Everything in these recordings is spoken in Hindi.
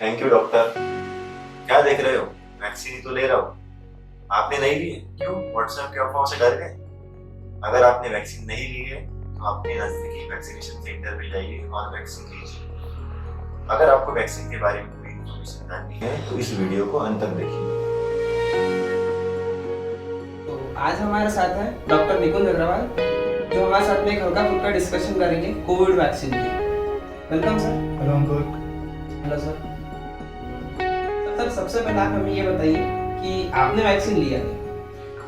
Thank you doctor. क्या देख रहे हो? वैक्सीन ही तो ले रहा हो। आपने नहीं ली है? क्यों? व्हाट्सएप के अफवाहों से डर गए? अगर आपने वैक्सीन नहीं ली है तो अपने नजदीकी वैक्सीनेशन सेंटर पे जाइए और वैक्सीन लीजिए। अगर आपको वैक्सीन के बारे में कोई इन्फॉर्मेशन जाननी है तो इस वीडियो को अंत तक देखिए। तो आज हमारे साथ है डॉक्टर निकुंज अग्रवाल, जो हमारे साथ में एक हल्का फुल्का डिस्कशन करेंगे कोविड वैक्सीन की। Welcome sir. Hello Ankur. Hello sir. Sir सबसे पहले आप हमें ये बताइए कि आपने वैक्सीन लिया है?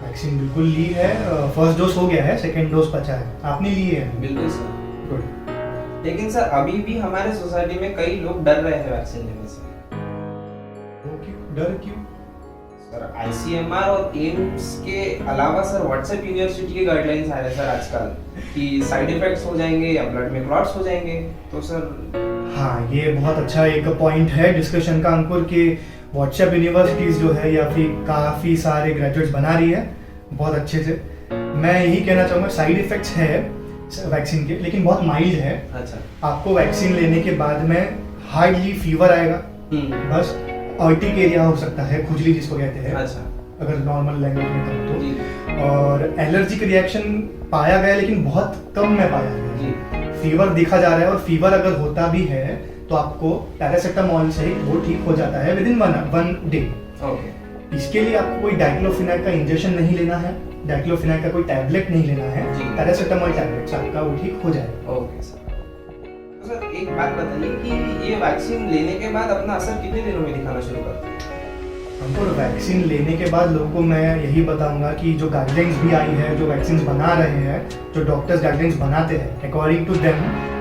वैक्सीन बिल्कुल ली है। फर्स्ट डोज हो गया है, सेकंड डोज बचा है। आपने ली है? बिल्कुल सर। गुड। लेकिन सर अभी भी हमारे सोसाइटी में कई लोग डर रहे हैं वैक्सीन लेने से। वो क्यों? डर क्यों? सर आईसीएमआर और एम्स के अलावा सर व्हाट्सएप यूनिवर्सिटी के गाइडलाइंस आ रहे हैं सर आजकल कि साइड इफेक्ट्स हो जाएंगे या ब्लड में क्लॉट्स हो जाएंगे। तो सर हाँ, ये बहुत अच्छा एक पॉइंट है डिस्कशन का अंकुर, कि व्हाट्सएप यूनिवर्सिटीज जो है या फिर काफ़ी सारे ग्रेजुएट्स बना रही है बहुत अच्छे से। मैं यही कहना चाहूँगा, साइड इफेक्ट्स है वैक्सीन के, लेकिन बहुत माइल्ड है। अच्छा। आपको वैक्सीन लेने के बाद में हार्डली फीवर आएगा, बस अर्टिकेरिया हो सकता है, खुजली जिसको कहते हैं। अच्छा। अगर नॉर्मल लैंग्वेज में कहूँ तो। जी। और एलर्जिक रिएक्शन पाया गया, लेकिन बहुत कम में पाया गया। जी। फीवर देखा जा रहा है, और फीवर अगर होता भी है तो आपको पैरासिटामोल से वो ठीक हो जाता है with in one day. Okay. इसके लिए आपको कोई डाइक्लोफिनाक का इंजेक्शन नहीं लेना है, डाइक्लोफिनाक का कोई टैबलेट नहीं लेना है। जी। पैरासिटामोल टैबलेट आपका वो ठीक हो जाएगा। Okay sir. तो सर एक बात बताइए कि ये वैक्सीन लेने के बाद अपना असर कितने दिनों में दिखाना शुरू करता है? हमको वैक्सीन लेने के बाद लोगों को मैं यही बताऊंगा कि जो गाइडलाइंस भी आई है, जो वैक्सीन बना रहे हैं, जो डॉक्टर्स गाइडलाइंस बनाते हैं, अकॉर्डिंग टू देम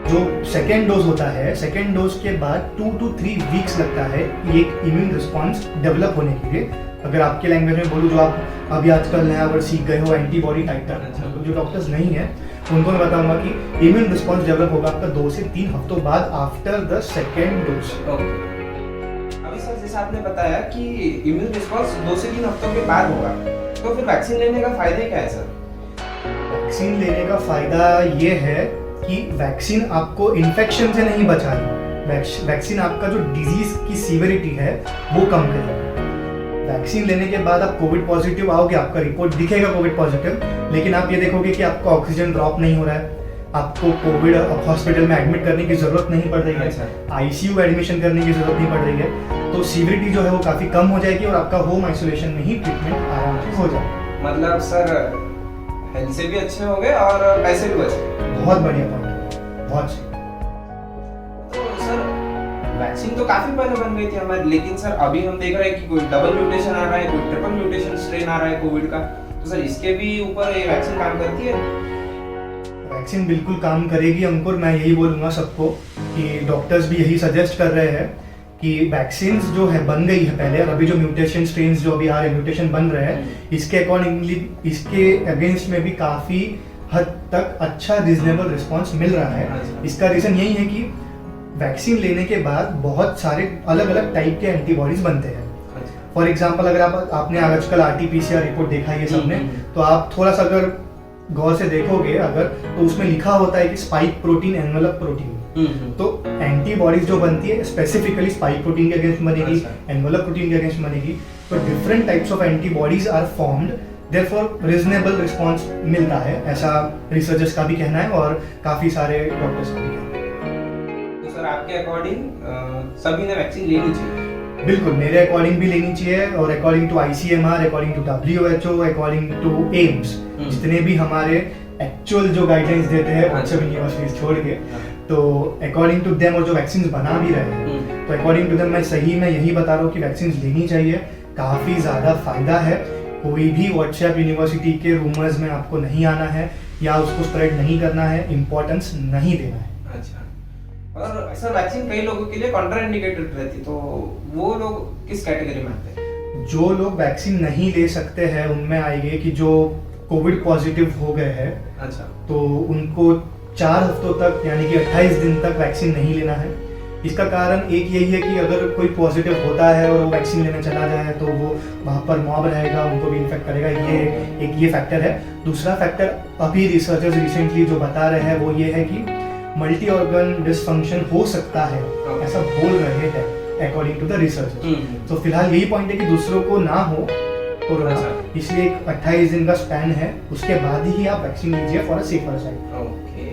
जो सेकेंड डोज होता है, सेकेंड डोज के बाद 2 to 3 वीक्स लगता है एक इम्यून रिस्पॉन्स डेवलप होने के लिए। अगर आपके लैंग्वेज में बोलूँ, जो आप अभी आजकल नया वर्ड सीख गए हो, एंटीबॉडी टाइटर, तो जो डॉक्टर्स नहीं है उनको मैं बताऊंगा कि इम्यून रिस्पॉन्स डेवलप होगा आपका 2 से 3 हफ्तों बाद आफ्टर द सेकेंड डोज। अभी सर जैसे आपने बताया कि इम्यून रिस्पॉन्स 2 से 3 हफ्तों के बाद होगा, तो फिर वैक्सीन लेने का फायदा क्या है सर? वैक्सीन लेने का फायदा ये है कि वैक्सीन आपको इन्फेक्शन से नहीं बचा रही, वैक्सीन आपका जो डिजीज की सीवियरिटी है वो कम करेगी। वैक्सीन लेने के बाद आप कोविड पॉजिटिव आओगे, आपका रिपोर्ट दिखेगा कोविड पॉजिटिव, लेकिन आप ये देखोगे कि आपका ऑक्सीजन ड्रॉप नहीं हो रहा है, आपको कोविड हॉस्पिटल में एडमिट करने की जरूरत नहीं पड़ रही है, आईसीयू एडमिशन करने की जरूरत नहीं पड़ रही है। तो सीवियरिटी जो है वो काफी कम हो जाएगी और आपका होम आइसोलेशन में ही ट्रीटमेंट आराम से हो जाएगा। मतलब सर हेल्थ से भी अच्छे हो गए और पैसे भी बचे। बहुत बढ़िया पॉइंट है, बहुत सही। तो सर वैक्सीन तो काफी पहले बन गई थी हमारी, लेकिन सर अभी हम देख रहे हैं कि कोई डबल म्यूटेशन आ रहा है, कोई ट्रिपल म्यूटेशन स्ट्रेन आ रहा है कोविड का। तो सर इसके भी ऊपर ये वैक्सीन काम करती है? वैक्सीन बिल्कुल काम करेगी अंकुर। मैं यही बोलूँगा सबको कि डॉक्टर्स भी यही सजेस्ट कर रहे हैं कि वैक्सीन जो है बन गई है पहले, और अभी जो म्यूटेशन स्ट्रेन्स जो अभी आ रहे हैं, म्यूटेशन बन रहे हैं, इसके अकॉर्डिंगली इसके अगेंस्ट में भी काफ़ी हद तक अच्छा रीजनेबल रिस्पॉन्स मिल रहा है। इसका रीज़न यही है कि वैक्सीन लेने के बाद बहुत सारे अलग अलग टाइप के एंटीबॉडीज बनते हैं। फॉर एग्जाम्पल, अगर आपने आजकल RT-PCR रिपोर्ट देखा है ये सबने, तो आप थोड़ा सा अगर गौर से देखोगे अगर, तो उसमें लिखा होता है कि स्पाइक प्रोटीन, एनवेलप प्रोटीन। तो एंटीबॉडीज जो बनती है स्पेसिफिकली स्पाइक प्रोटीन के अगेंस्ट बनेगी, एनवेलप प्रोटीन के अगेंस्ट बनेगी। तो different types of antibodies are formed, therefore reasonable response मिलता है, ऐसा रिसर्चर्स का भी कहना है और काफी सारे डॉक्टर्स का भी कहना है। तो सर आपके अकॉर्डिंग सभी ने वैक्सीन लेनी चाहिए? बिल्कुल, मेरे अकॉर्डिंग भी लेनी चाहिए, और according to ICMR, according to WHO, according to AIIMS, जितने भी हमारे एक्चुअल जो गाइडलाइंस देते हैं व्हाट्सएप यूनिवर्सिटीज छोड़ के, तो अकॉर्डिंग टू देम, और जो वैक्सीन बना भी रहे हैं, तो अकॉर्डिंग टू देम मैं सही में यही बता रहा हूँ कि वैक्सीन लेनी चाहिए। काफ़ी ज़्यादा फायदा है। कोई भी व्हाट्सएप यूनिवर्सिटी के रूमर्स में आपको नहीं आना है या उसको स्प्रेड नहीं करना है, इम्पोर्टेंस नहीं देना है। अच्छा। और सर वैक्सीन कई लोगों के लिए कॉन्ट्राइंडिकेटेड रहती, तो वो लोग किस कैटेगरी में आते हैं? जो लोग वैक्सीन नहीं ले सकते हैं उनमें आएंगे कि जो कोविड पॉजिटिव हो गए हैं। अच्छा। तो उनको 4 हफ्तों तक, यानी कि 28 दिन तक वैक्सीन नहीं लेना है। इसका कारण एक यही है कि अगर कोई पॉजिटिव होता है और वो वैक्सीन लेने चला जाए तो वो वहाँ पर मॉब रहेगा, उनको भी इन्फेक्ट करेगा। ये फैक्टर है। दूसरा फैक्टर अभी रिसर्चर्स रिसेंटली जो बता रहे हैं वो ये है कि मल्टी ऑर्गन डिसफंक्शन हो सकता है, ऐसा बोल रहे हैं। According to the research. तो फिलहाल यही पॉइंट है कि दूसरों को ना हो कोरोना, अच्छा। इसलिए एक 28 दिन का स्पैन है, उसके बाद ही आप वैक्सीन लीजिए for a safer side. Okay.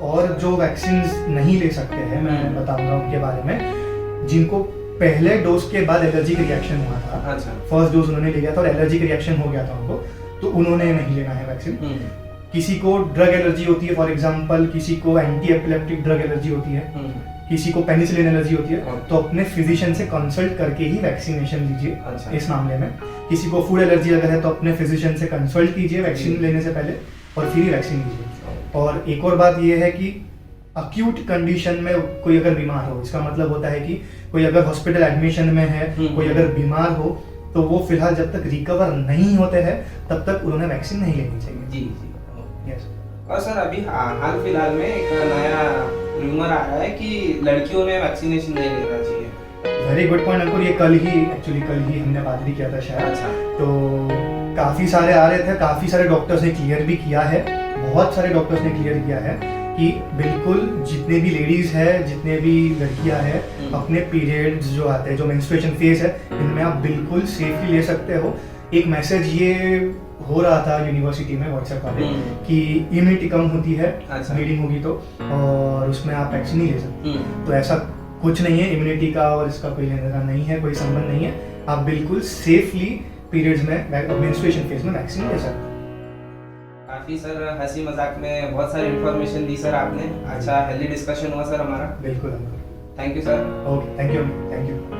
और जो वैक्सीन नहीं ले सकते हैं मैं बताऊंगा उनके बारे में, जिनको पहले डोज के बाद एलर्जिक रिएक्शन हुआ था, अच्छा। फर्स्ट डोज उन्होंने लिया था और एलर्जिक रिएक्शन हो गया था उनको, तो उन्होंने नहीं लेना है वैक्सीन। किसी को ड्रग एलर्जी होती है, फॉर एग्जांपल किसी को एंटी एपिलेप्टिक ड्रग एलर्जी होती है, किसी को पेनिसिलिन एलर्जी होती है, तो अपने फिजिशियन से कंसल्ट करके ही वैक्सीनेशन लीजिए। अच्छा। इस मामले में किसी को फूड एलर्जी अगर है तो अपने फिजिशियन से कंसल्ट कीजिए वैक्सीन लेने से पहले, और फिर ही वैक्सीन लीजिए। और एक और बात यह है कि अक्यूट कंडीशन में कोई अगर बीमार हो, इसका मतलब होता है कि कोई अगर हॉस्पिटल एडमिशन में है, कोई अगर बीमार हो, तो वो फिलहाल जब तक रिकवर नहीं होते हैं तब तक उन्होंने वैक्सीन नहीं लेनी चाहिए। जी जी। यस। और सर अभी हाल फिलहाल में एक नया रूमर आ रहा है कि लड़कियों में वैक्सीनेशन नहीं लेना चाहिए। वेरी गुड पॉइंट अंकुर, ये कल ही हमने बात भी किया था शायद। अच्छा। तो काफ़ी सारे आ रहे थे, काफ़ी सारे डॉक्टर्स ने क्लियर भी किया है, बहुत सारे डॉक्टर्स ने क्लियर किया है कि बिल्कुल जितने भी लेडीज़ है, जितने भी लड़कियां हैं, अपने पीरियड्स जो आते हैं, जो मेंस्ट्रुएशन फेज है, इनमें आप बिल्कुल सेफली ले सकते हो। एक मैसेज ये हो रहा था यूनिवर्सिटी में व्हाट्सएप वाले कि इम्यूनिटी कम होती है ब्लीडिंग होगी तो, और उसमें आप वैक्सीन नहीं ले सकते। तो ऐसा कुछ नहीं है, इम्यूनिटी का और इसका कोई लेना देना नहीं है, कोई संबंध नहीं है। आप बिल्कुल सेफली पीरियड्स में मेंस्ट्रुएशन फेज में वैक्सीन ले सकते हैं। काफी सर हंसी मजाक में बहुत सारी इन्फॉर्मेशन दी सर आपने। अच्छा हेल्दी डिस्कशन हुआ सर हमारा। बिल्कुल। Thank you sir. Okay, thank you.